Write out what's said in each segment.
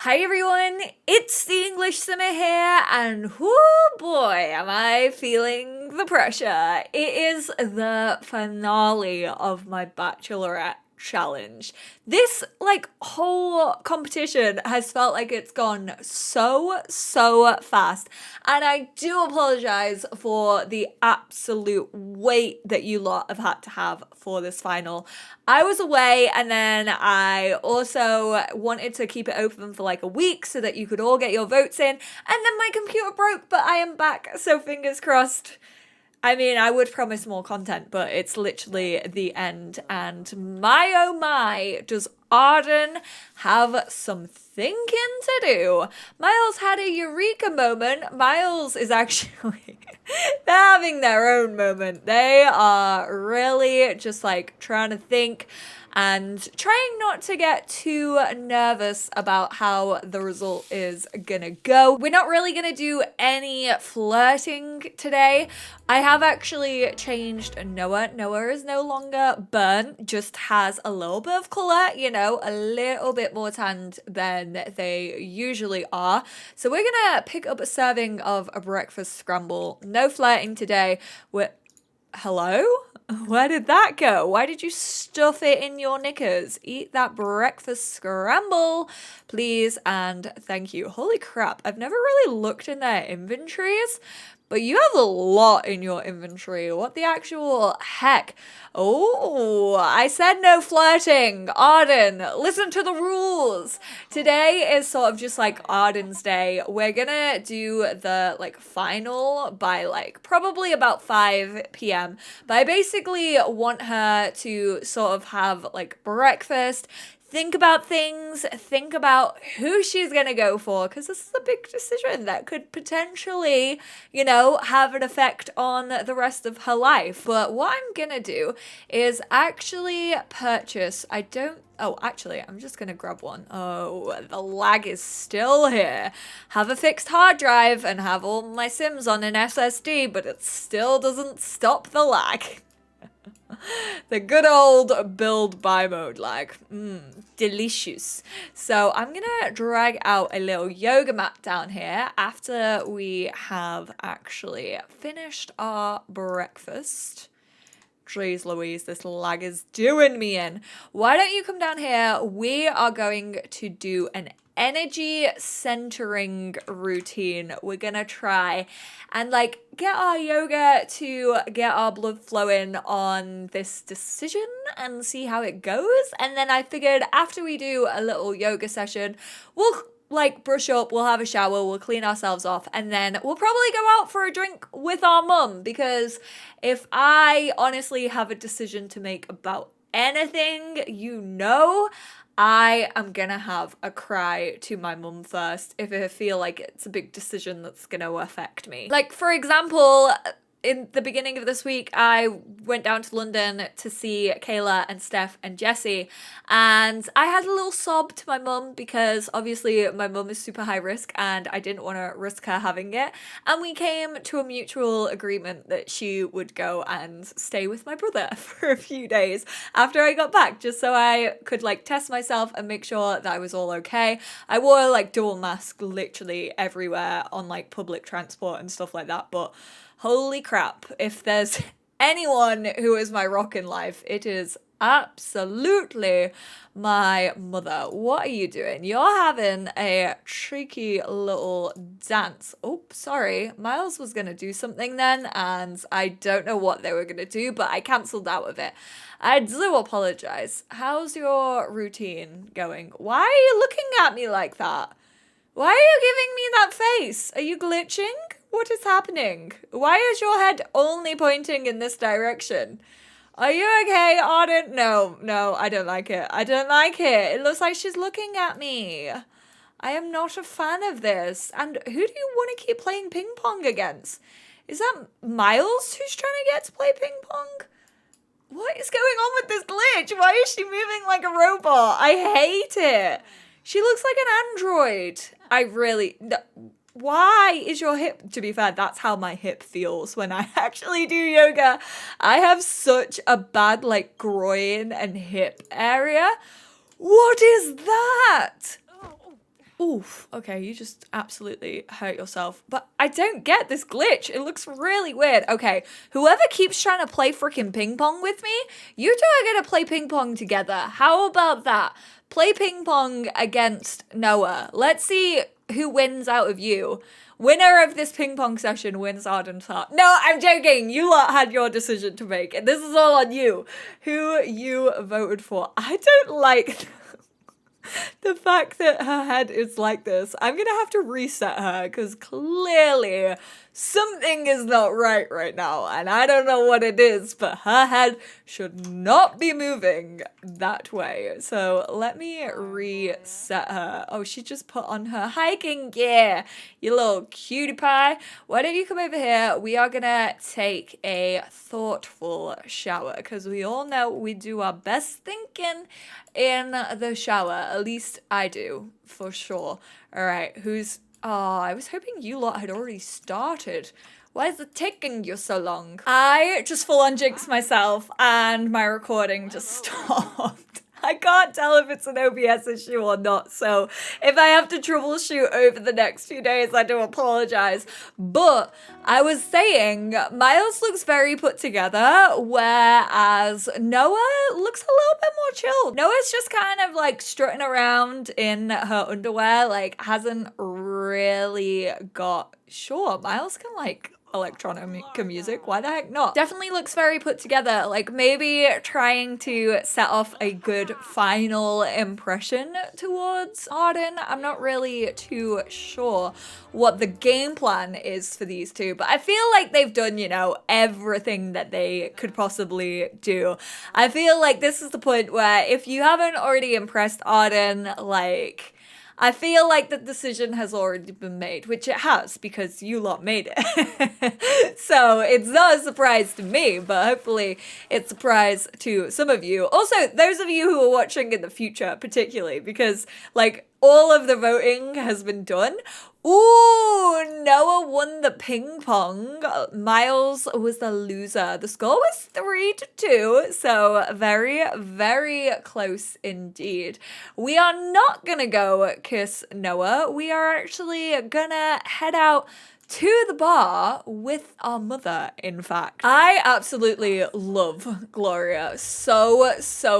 Hi everyone, it's the EnglishSimmer here, and whoo boy, am I feeling the pressure. It is the finale of my bachelorette challenge. This whole competition has felt like it's gone so fast, and I do apologize for the absolute wait that you lot have had to have for this final. I was away, and then I also wanted to keep it open for like a week so that you could all get your votes in, and then my computer broke, but I am back, so fingers crossed. I mean, I would promise more content, but it's literally the end. And my oh my, does Arden have some thinking to do? Miles had a eureka moment. Miles is actually, they're having their own moment. They are really just like trying to think and trying not to get too nervous about how the result is gonna go. We're not really gonna do any flirting today. I have actually changed Noah. Noah is no longer burnt, just has a little bit of colour, you know, a little bit more tanned than they usually are. So we're gonna pick up a serving of a breakfast scramble. No flirting today. Hello? Where did that go? Why did you stuff it in your knickers? Eat that breakfast scramble, please, and thank you. Holy crap, I've never really looked in their inventories, but you have a lot in your inventory. What the actual heck? Oh, I said no flirting. Arden, listen to the rules. Today is sort of just like Arden's day. We're gonna do the final by probably about 5 p.m. But I basically want her to sort of have breakfast, think about things, think about who she's going to go for, because this is a big decision that could potentially, have an effect on the rest of her life. But what I'm going to do is actually purchase, actually, I'm just going to grab one. Oh, the lag is still here. Have a fixed hard drive and have all my Sims on an SSD, but it still doesn't stop the lag. The good old build buy mode lag. Delicious. So I'm gonna drag out a little yoga mat down here after we have actually finished our breakfast. Jeez Louise, this lag is doing me in. Why don't you come down here? We are going to do an energy centering routine. We're gonna try and get our yoga to get our blood flowing on this decision and see how it goes. And then I figured after we do a little yoga session, we'll brush up, we'll have a shower, we'll clean ourselves off, and then we'll probably go out for a drink with our mum, because if I honestly have a decision to make about anything, I am gonna have a cry to my mum first if I feel like it's a big decision that's gonna affect me. For example, in the beginning of this week, I went down to London to see Kayla and Steph and Jessie, and I had a little sob to my mum because obviously my mum is super high risk and I didn't want to risk her having it, and we came to a mutual agreement that she would go and stay with my brother for a few days after I got back, just so I could test myself and make sure that I was all okay. I wore dual mask literally everywhere on public transport and stuff like that, but holy crap, if there's anyone who is my rock in life, it is absolutely my mother. What are you doing? You're having a cheeky little dance. Oh, sorry. Miles was going to do something then, and I don't know what they were going to do, but I cancelled out of it. I do apologize. How's your routine going? Why are you looking at me like that? Why are you giving me that face? Are you glitching? What is happening? Why is your head only pointing in this direction? Are you okay, Arden? No, I don't like it. I don't like it. It looks like she's looking at me. I am not a fan of this. And who do you want to keep playing ping pong against? Is that Miles who's trying to get to play ping pong? What is going on with this glitch? Why is she moving like a robot? I hate it. She looks like an android. Why is your hip? To be fair, that's how my hip feels when I actually do yoga. I have such a bad groin and hip area. What is that? Oof, okay, you just absolutely hurt yourself. But I don't get this glitch. It looks really weird. Okay, whoever keeps trying to play freaking ping pong with me, you two are gonna play ping pong together. How about that? Play ping pong against Noah. Let's see who wins out of you. Winner of this ping pong session wins Arden's heart. No, I'm joking. You lot had your decision to make. And this is all on you. Who you voted for. I don't like the fact that her head is like this. I'm gonna have to reset her because clearly something is not right now, and I don't know what it is, but her head should not be moving that way. So let me reset her. Oh, she just put on her hiking gear, you little cutie pie. Why don't you come over here? We are gonna take a thoughtful shower because we all know we do our best thinking in the shower. At least I do, for sure. All right, who's... Oh, I was hoping you lot had already started. Why is it taking you so long? I just full on jinxed myself and my recording just stopped. I can't tell if it's an OBS issue or not, so if I have to troubleshoot over the next few days, I do apologize. But I was saying, Miles looks very put together, whereas Noah looks a little bit more chill. Noah's just kind of like strutting around in her underwear, like hasn't really got... Sure, Miles can like electronic music, why the heck not? Definitely looks very put together, like maybe trying to set off a good final impression towards Arden. I'm not really too sure what the game plan is for these two, but I feel like they've done, you know, everything that they could possibly do. I feel like this is the point where if you haven't already impressed Arden, like... I feel like the decision has already been made, which it has because you lot made it. So it's not a surprise to me, but hopefully it's a surprise to some of you. Also, those of you who are watching in the future, particularly because like all of the voting has been done. Ooh, Noah won the ping pong. Miles was the loser. The score was 3-2, so very, very close indeed. We are not gonna go kiss Noah. We are actually gonna head out to the bar with our mother, in fact. I absolutely love Gloria so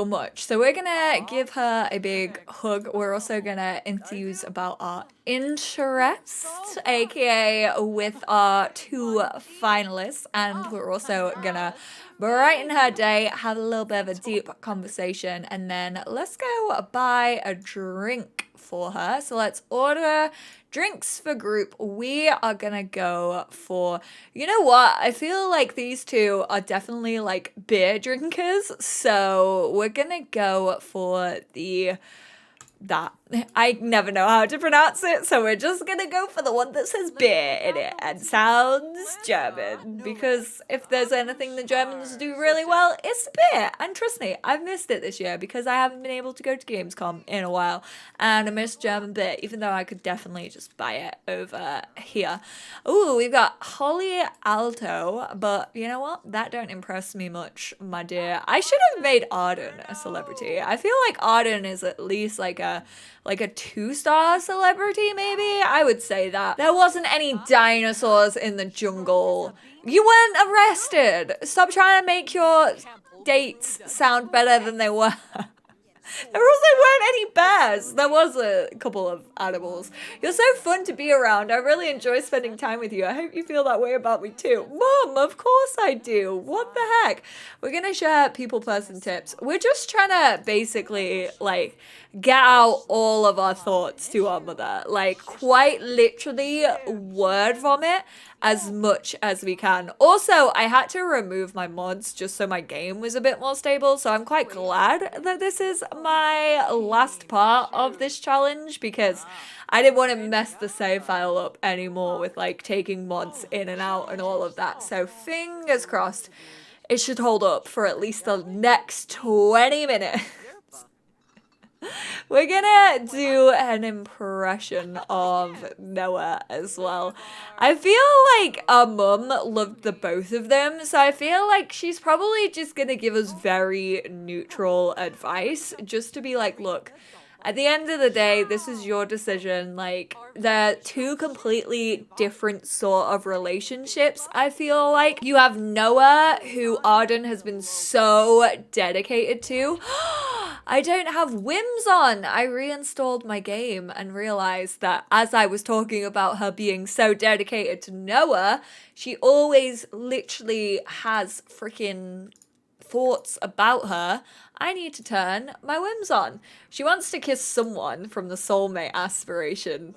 much. So we're gonna give her a big hug. We're also gonna enthuse about our interests, aka with our two finalists, and we're also gonna brighten her day, have a little bit of a deep conversation, and then let's go buy a drink for her. So let's order drinks for group. We are gonna go for, you know what? I feel like these two are definitely like beer drinkers. So we're gonna go for that. I never know how to pronounce it, so we're just gonna go for the one that says beer in it and sounds German, because if there's anything the Germans do really well, it's beer. And trust me, I've missed it this year because I haven't been able to go to Gamescom in a while, and I miss German beer, even though I could definitely just buy it over here. Ooh, we've got Holly Alto, but you know what? That don't impress me much, my dear. I should have made Arden a celebrity. I feel like Arden is at least like a 2-star celebrity, maybe? I would say that. There wasn't any dinosaurs in the jungle. You weren't arrested. Stop trying to make your dates sound better than they were. There also weren't any bears. There was a couple of animals. You're so fun to be around. I really enjoy spending time with you. I hope you feel that way about me too. Mom, of course I do. What the heck? We're going to share people person tips. We're just trying to basically like get out all of our thoughts to our mother. Like quite literally word vomit as much as we can. Also, I had to remove my mods just so my game was a bit more stable, so I'm quite glad that this is my last part of this challenge because I didn't want to mess the save file up anymore with like taking mods in and out and all of that. So fingers crossed it should hold up for at least the next 20 minutes. We're gonna do an impression of Noah as well. I feel like our mum loved the both of them, so I feel like she's probably just gonna give us very neutral advice, just to be like, look, At the end of the day, this is your decision. Like, they're two completely different sort of relationships, I feel like. You have Noah, who Arden has been so dedicated to. I don't have Whims on. I reinstalled my game and realized that as I was talking about her being so dedicated to Noah, she always literally has freaking thoughts about her. I need to turn my Whims on. She wants to kiss someone from the soulmate aspiration,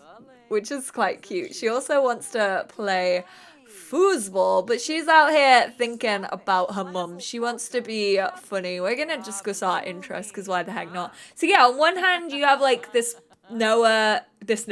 which is quite cute. She also wants to play foosball, but she's out here thinking about her mum. She wants to be funny. We're gonna discuss our interests, because why the heck not? So yeah, on one hand, you have like this Noah. I was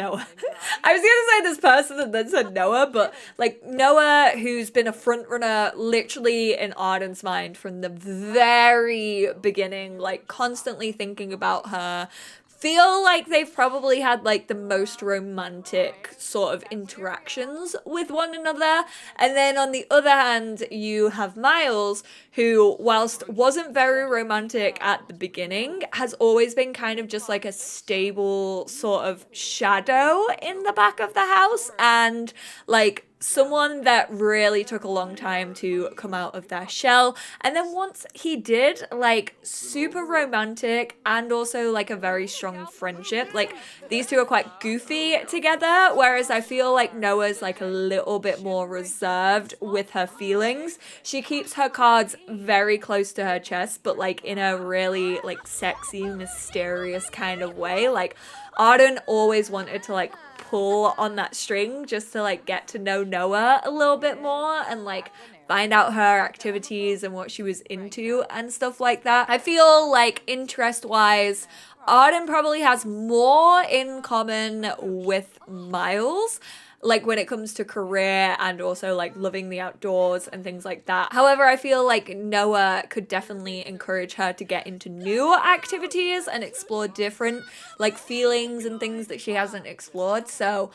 gonna say this person and then said Noah, but like Noah, who's been a front runner literally in Arden's mind from the very beginning, like constantly thinking about her. Feel like they've probably had like the most romantic sort of interactions with one another. And then on the other hand, you have Miles, who, whilst wasn't very romantic at the beginning, has always been kind of just like a stable sort of shadow in the back of the house, and like someone that really took a long time to come out of their shell. And then once he did, like super romantic and also like a very strong friendship. Like these two are quite goofy together, whereas I feel like Noah's like a little bit more reserved with her feelings. She keeps her cards very close to her chest, but like in a really like sexy, mysterious kind of way. Like Arden always wanted to like pull on that string just to like get to know Noah a little bit more and like find out her activities and what she was into and stuff like that. I feel like interest wise, Arden probably has more in common with Miles, like when it comes to career and also like loving the outdoors and things like that. However, I feel like Noah could definitely encourage her to get into new activities and explore different like feelings and things that she hasn't explored. So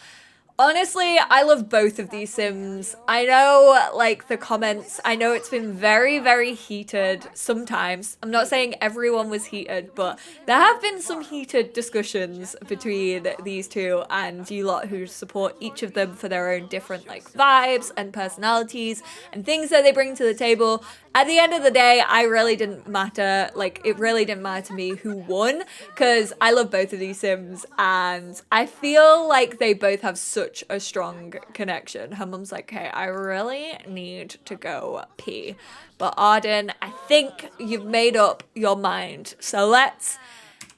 honestly, I love both of these Sims. I know, like, the comments, I know it's been very, very heated sometimes. I'm not saying everyone was heated, but there have been some heated discussions between these two and you lot who support each of them for their own different, like, vibes and personalities and things that they bring to the table. At the end of the day, I really didn't matter, like, it really didn't matter to me who won, because I love both of these Sims, and I feel like they both have such a strong connection. Her mum's like, hey, I really need to go pee. But Arden, I think you've made up your mind, so let's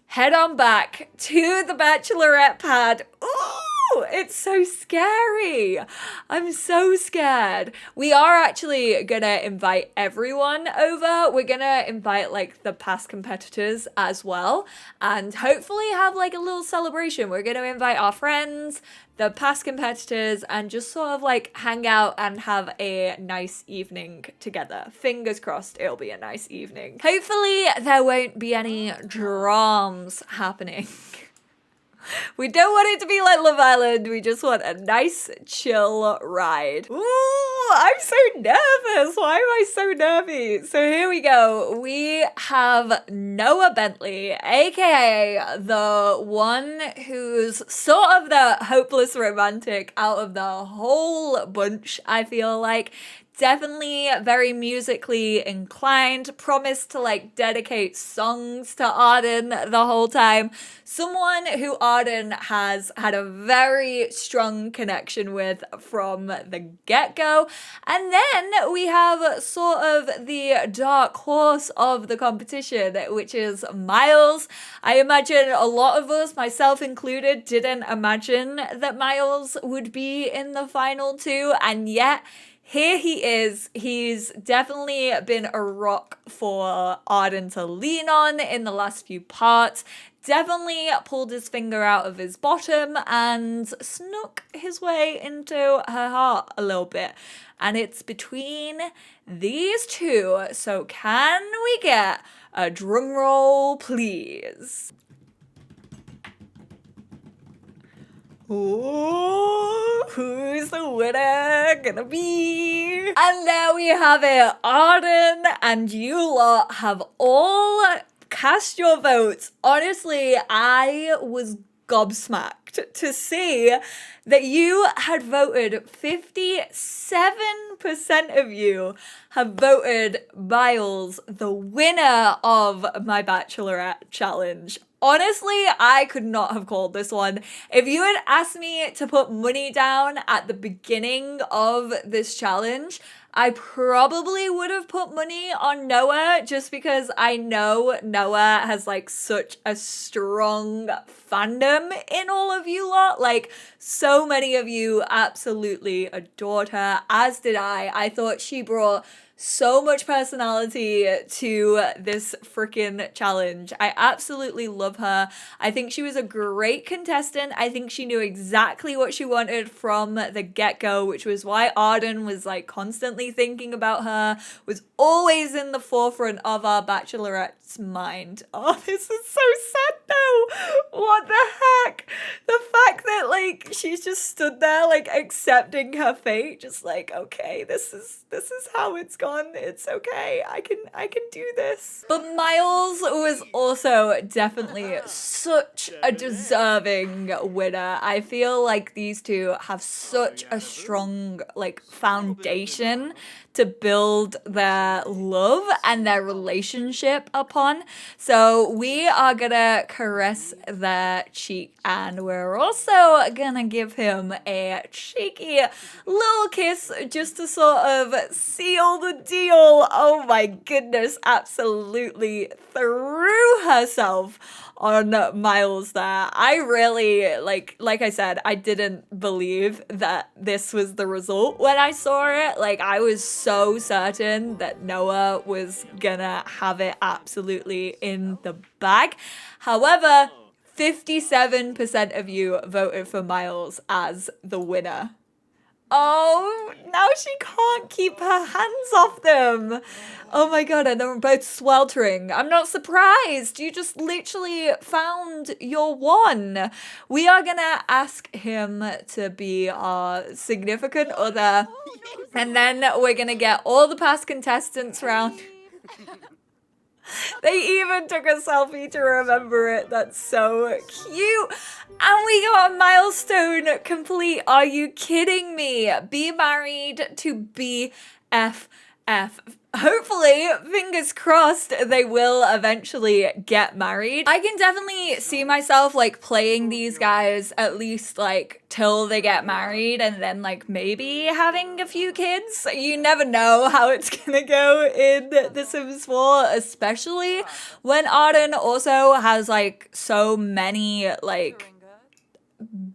head on back to the bachelorette pad. Ooh, it's so scary. I'm so scared. We are actually gonna invite everyone over. We're gonna invite like the past competitors as well, and hopefully have like a little celebration. We're gonna invite our friends, the past competitors, and just sort of like hang out and have a nice evening together. Fingers crossed it'll be a nice evening. Hopefully there won't be any drams happening. We don't want it to be like Love Island. We just want a nice, chill ride. Ooh, I'm so nervous. Why am I so nervy? So here we go. We have Noah Bentley, aka the one who's sort of the hopeless romantic out of the whole bunch, I feel like. Definitely very musically inclined, promised to like dedicate songs to Arden the whole time. Someone who Arden has had a very strong connection with from the get-go. And then we have sort of the dark horse of the competition, which is Miles. I imagine a lot of us, myself included, didn't imagine that Miles would be in the final two, and yet here he is. He's definitely been a rock for Arden to lean on in the last few parts. Definitely pulled his finger out of his bottom and snuck his way into her heart a little bit. And it's between these two. So can we get a drum roll, please? Ooh, who's the winner gonna be? And there we have it. Arden and you lot have all cast your votes. Honestly, I was gobsmacked to see that you had voted 57% of you have voted Miles the winner of my Bachelorette challenge. Honestly, I could not have called this one. If you had asked me to put money down at the beginning of this challenge, I probably would have put money on Noah just because I know Noah has like such a strong fandom in all of you lot. Like, so many of you absolutely adored her, as did I. I thought she brought so much personality to this freaking challenge. I absolutely love her. I think she was a great contestant. I think she knew exactly what she wanted from the get-go, which was why Arden was like constantly thinking about her, was always in the forefront of our Bachelorette's mind. Oh, this is so sad though. What the heck? The fact that like she's just stood there like accepting her fate, just like, okay, this is how it's gone. It's okay. I can do this. But Miles was also definitely such a deserving winner. I feel like these two have such a strong like foundation to build their love and their relationship upon. So we are gonna caress their cheek, and we're also gonna give him a cheeky little kiss just to sort of seal the deal. Oh my goodness, absolutely threw herself on Miles there. I really, like I said, I didn't believe that this was the result when I saw it. Like, I was so certain that Noah was gonna have it absolutely in the bag. However, 57% of you voted for Miles as the winner. Oh, now she can't keep her hands off them. Oh my god, and they're both sweltering. I'm not surprised. You just literally found your one. We are gonna ask him to be our significant other, and then we're gonna get all the past contestants round. They even took a selfie to remember it. That's so cute. And we got a milestone complete. Are you kidding me? Be married to BFF. Hopefully, fingers crossed, they will eventually get married. I can definitely see myself like playing these guys at least like till they get married, and then like maybe having a few kids. You never know how it's gonna go in The Sims 4, especially when Arden also has like so many like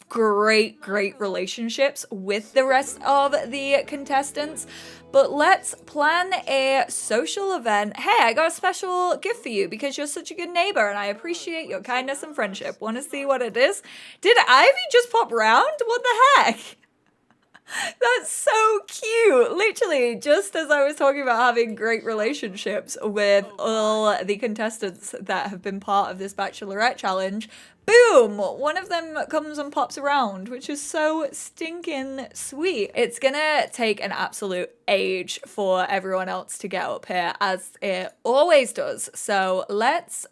great relationships with the rest of the contestants. But let's plan a social event. Hey, I got a special gift for you because you're such a good neighbor and I appreciate your kindness and friendship. Want to see what it is? Did Ivy just pop round? What the heck? That's so cute. Literally, just as I was talking about having great relationships with all the contestants that have been part of this Bachelorette challenge, boom, one of them comes and pops around, which is so stinking sweet. It's gonna take an absolute age for everyone else to get up here, as it always does. So let's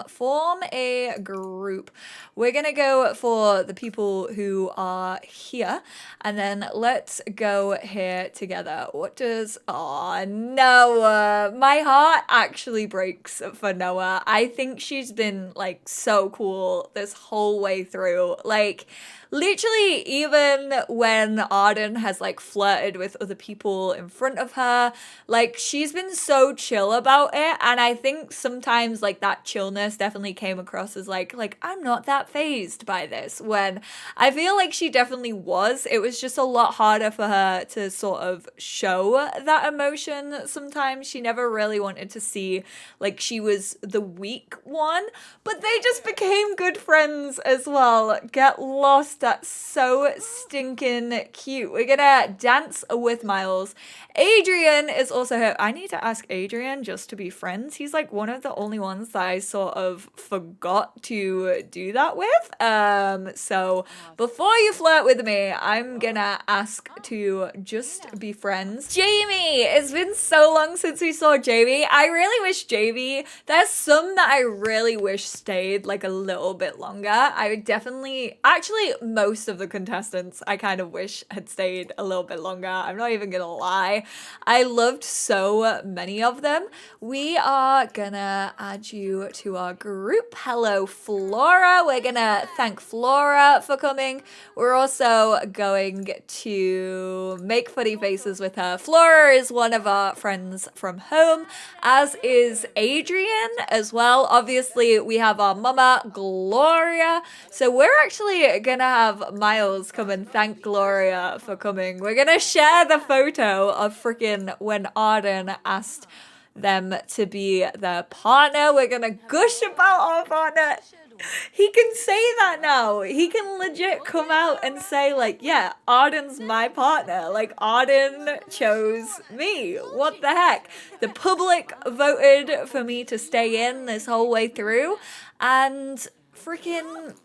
form a group. We're gonna go for the people who are here, and then let's go here together. What does... Oh, Noah. My heart actually breaks for Noah. I think she's been like so cool this whole way through. Like, literally, even when Arden has like flirted with other people in front of her, like, she's been so chill about it. And I think sometimes like that chillness definitely came across as like I'm not that fazed by this, when I feel like she definitely was. It was just a lot harder for her to sort of show that emotion sometimes. She never really wanted to see like she was the weak one, but they just became good friends as well. Get lost That's so stinking cute. We're gonna dance with Miles. Adrian is also here. I need to ask Adrian just to be friends. He's like one of the only ones that I sort of forgot to do that with. So before you flirt with me, I'm gonna ask to just be friends. Jamie! It's been so long since we saw Jamie. I really wish Jamie, there's some that I really wish stayed like a little bit longer. I would definitely, actually most of the contestants I kind of wish had stayed a little bit longer. I'm not even gonna lie. I loved so many of them. We are gonna add you to our group. Hello, Flora. We're gonna thank Flora for coming. We're also going to make funny faces with her. Flora is one of our friends from home, as is Adrian as well. Obviously, we have our mama, Gloria. So we're actually gonna have Miles come and thank Gloria for coming. We're gonna share the photo of freaking when Arden asked them to be their partner. We're gonna gush about our partner. He can say that now. He can legit come out and say like, yeah, Arden's my partner. Like, Arden chose me. What the heck? The public voted for me to stay in this whole way through, and freaking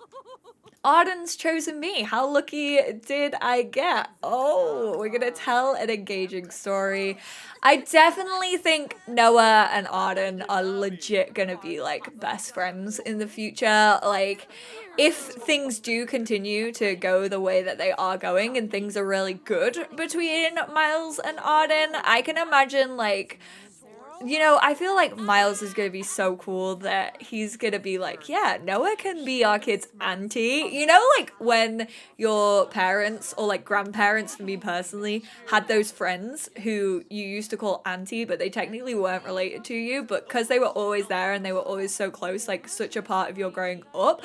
Arden's chosen me. How lucky did I get? Oh, we're gonna tell an engaging story. I definitely think Noah and Arden are legit gonna be like best friends in the future. Like, if things do continue to go the way that they are going and things are really good between Miles and Arden, I can imagine like, you know, I feel like Miles is going to be so cool that he's going to be like, yeah, Noah can be our kid's auntie. You know, like when your parents or like grandparents, for me personally, had those friends who you used to call auntie, but they technically weren't related to you, but because they were always there and they were always so close, like such a part of your growing up.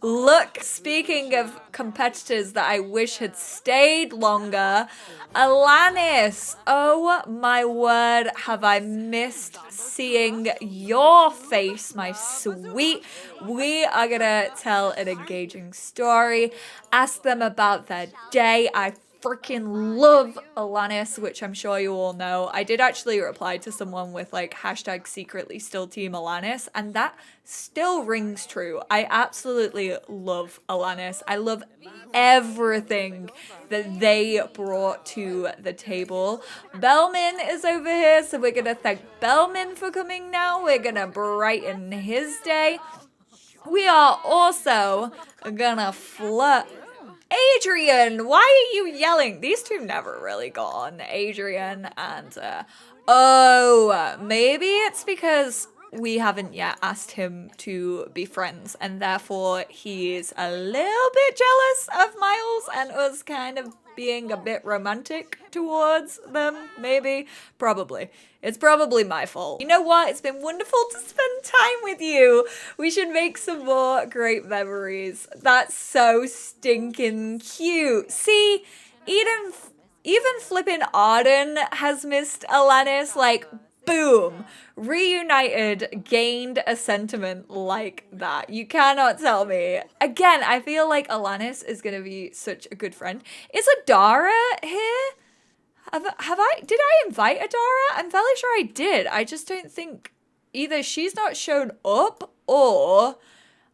Look, speaking of competitors that I wish had stayed longer, Alanis, oh my word, have I missed seeing your face, my sweet. We are gonna tell an engaging story, ask them about their day. I freaking love Alanis, which I'm sure you all know. I did actually reply to someone with like hashtag secretly still team Alanis, and that still rings true. I absolutely love Alanis. I love everything that they brought to the table. Bellman is over here, so we're gonna thank Bellman for coming now. We're gonna brighten his day. We are also gonna flirt. Adrian, why are you yelling? These two never really got on, Adrian and, oh, maybe it's because we haven't yet asked him to be friends, and therefore he's a little bit jealous of Miles and us kind of being a bit romantic towards them, maybe. Probably. It's probably my fault. You know what? It's been wonderful to spend time with you. We should make some more great memories. That's so stinking cute. See, even flippin' Arden has missed Alanis, like, boom, reunited, gained a sentiment like that. You cannot tell me. Again, I feel like Alanis is gonna be such a good friend. Is Adara here? Did I invite Adara? I'm fairly sure I did. I just don't think either she's not shown up or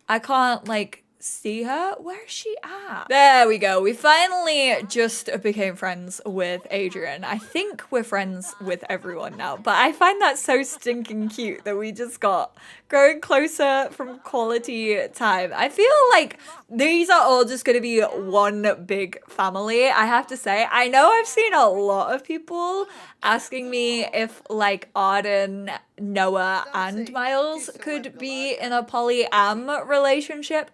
I can't like see her. Where's she at? There we go. We finally just became friends with Adrian. I think we're friends with everyone now, but I find that so stinking cute that we just got growing closer from quality time. I feel like these are all just going to be one big family. I have to say, I know I've seen a lot of people asking me if like Arden, Noah, and Miles could be in a poly-am relationship.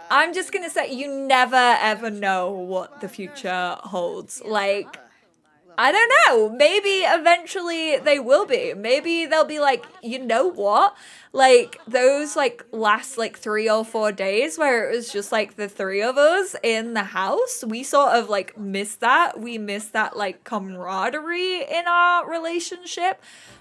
I'm just gonna say, you never ever know what the future holds. Like, I don't know. Maybe eventually they will be. Maybe they'll be like, you know what? Like, those, like, last, like, 3 or 4 days where it was just, like, the 3 of us in the house, we sort of, like, missed that. We missed that, like, camaraderie in our relationship.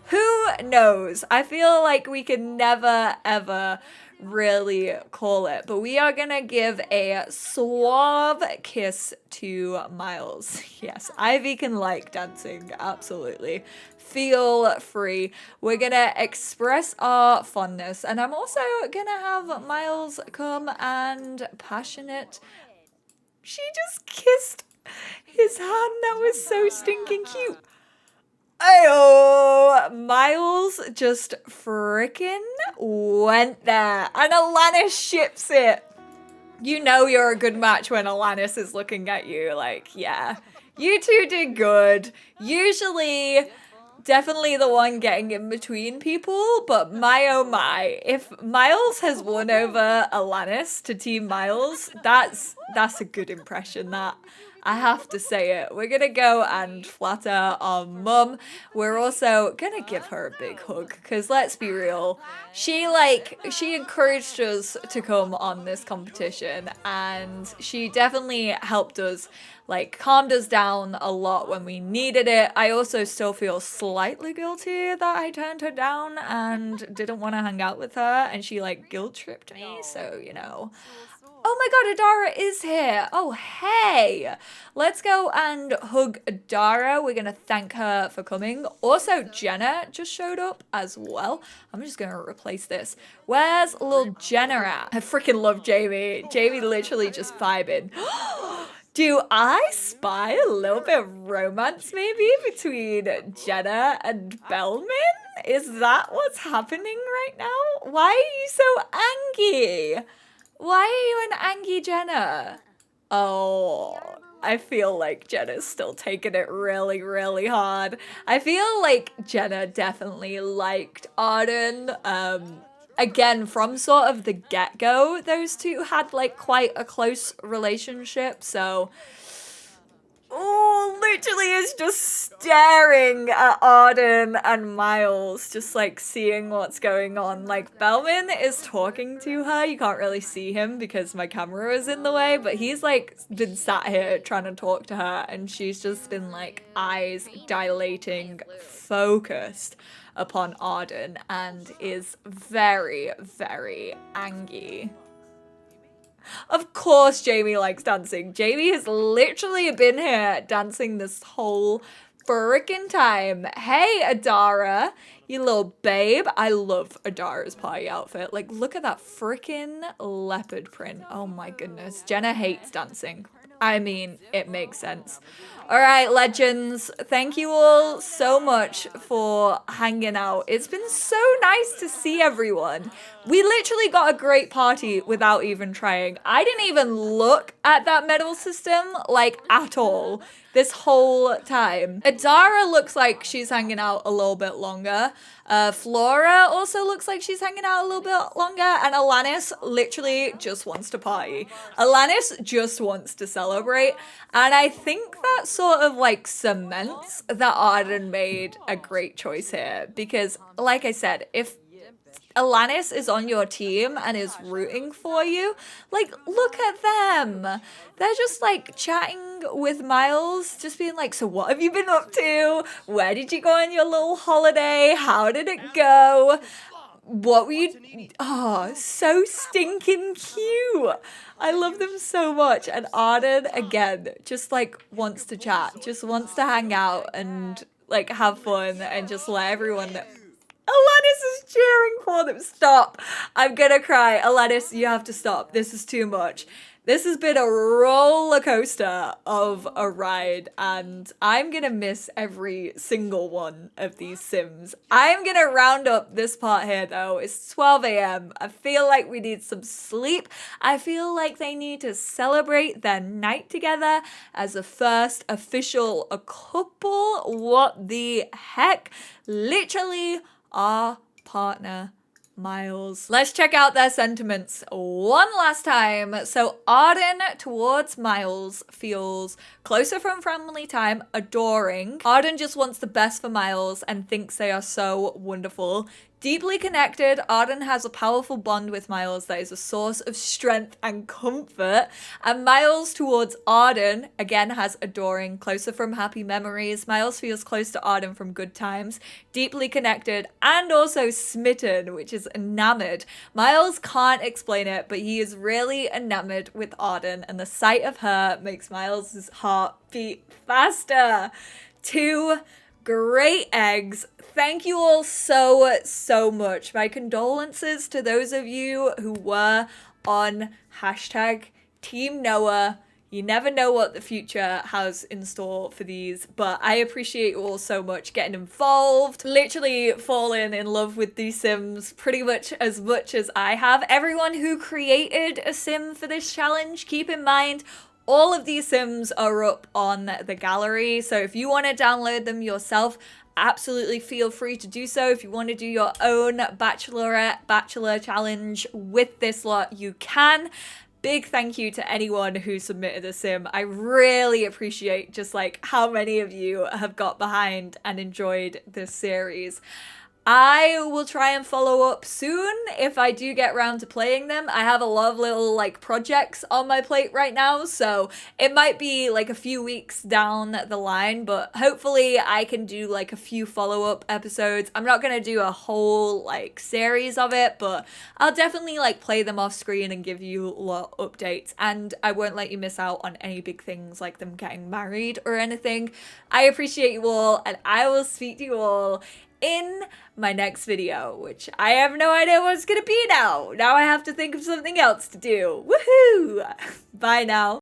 Who knows? I feel like we can never, ever really call it. But we are gonna give a suave kiss to Miles. Yes, Ivy can like dancing, absolutely. Feel free. We're gonna express our fondness, and I'm also gonna have Miles come and passionate. She just kissed his hand. That was so stinking cute. Ayo, Miles just frickin' went there, and Alanis ships it. You know you're a good match when Alanis is looking at you like, yeah, you two did good. Usually, definitely the one getting in between people, but my oh my, if Miles has won over Alanis to Team Miles, that's a good impression, that. I have to say it. We're gonna go and flatter our mum. We're also gonna give her a big hug, because let's be real, she encouraged us to come on this competition, and she definitely helped us, like, calmed us down a lot when we needed it. I also still feel slightly guilty that I turned her down and didn't want to hang out with her, and she like guilt tripped me, so you know. Oh my god, Adara is here. Oh, hey. Let's go and hug Adara. We're going to thank her for coming. Also, Jenna just showed up as well. I'm just going to replace this. Where's little Jenna at? I freaking love Jamie. Jamie literally just vibing. Do I spy a little bit of romance maybe between Jenna and Bellman? Is that what's happening right now? Why are you so angry? Why are you an angry Jenna? Oh, I feel like Jenna's still taking it really, really hard. I feel like Jenna definitely liked Arden. Again, from sort of the get-go, those two had like quite a close relationship, so... Oh, literally is just staring at Arden and Miles, just like seeing what's going on. Like, Bellman is talking to her. You can't really see him because my camera is in the way, but he's like been sat here trying to talk to her, and she's just been like eyes dilating, focused upon Arden, and is very, very angry. Of course Jamie likes dancing. Jamie has literally been here dancing this whole freaking time. Hey, Adara, you little babe. I love Adara's party outfit. Like, look at that freaking leopard print. Oh my goodness. Jenna hates dancing. I mean, it makes sense. All right, legends, thank you all so much for hanging out. It's been so nice to see everyone. We literally got a great party without even trying. I didn't even look at that medal system, like, at all, this whole time. Adara looks like she's hanging out a little bit longer. Flora also looks like she's hanging out a little bit longer. And Alanis literally just wants to party. Alanis just wants to celebrate. And I think that sort of like cements that Arden made a great choice here. Because like I said, if Alanis is on your team and is rooting for you, like, look at them. They're just like chatting with Miles, just being like, so what have you been up to? Where did you go on your little holiday? How did it go? What were you... Oh, so stinking cute. I love them so much. And Arden, again, just like wants to chat, just wants to hang out and like have fun and just let everyone know. Alanis is cheering for them. Stop. I'm gonna cry. Alanis, you have to stop. This is too much. This has been a roller coaster of a ride, and I'm gonna miss every single one of these Sims. I'm gonna round up this part here though. It's 12 a.m. I feel like we need some sleep. I feel like they need to celebrate their night together as a first official couple. What the heck? Literally our partner, Miles. Let's check out their sentiments one last time. So Arden towards Miles feels closer from family time, adoring. Arden just wants the best for Miles and thinks they are so wonderful. Deeply connected, Arden has a powerful bond with Miles that is a source of strength and comfort. And Miles towards Arden, again, has adoring, closer from happy memories. Miles feels close to Arden from good times, deeply connected, and also smitten, which is enamored. Miles can't explain it, but he is really enamored with Arden, and the sight of her makes Miles' heart beat faster. 2 great eggs. Thank you all so much. My condolences to those of you who were on hashtag Team Noah. You never know what the future has in store for these, but I appreciate you all so much getting involved. Literally fallen in love with these Sims pretty much as I have. Everyone who created a Sim for this challenge, keep in mind, all of these Sims are up on the gallery, so if you want to download them yourself, absolutely feel free to do so. If you want to do your own bachelor challenge with this lot, you can. Big thank you to anyone who submitted a Sim. I really appreciate just like how many of you have got behind and enjoyed this series. I will try and follow up soon if I do get around to playing them. I have a lot of little like projects on my plate right now, so it might be like a few weeks down the line, but hopefully I can do like a few follow-up episodes. I'm not gonna do a whole like series of it, but I'll definitely like play them off screen and give you a lot of updates, and I won't let you miss out on any big things like them getting married or anything. I appreciate you all, and I will speak to you all in my next video, which I have no idea what it's gonna be now. Now I have to think of something else to do. Woohoo! Bye now.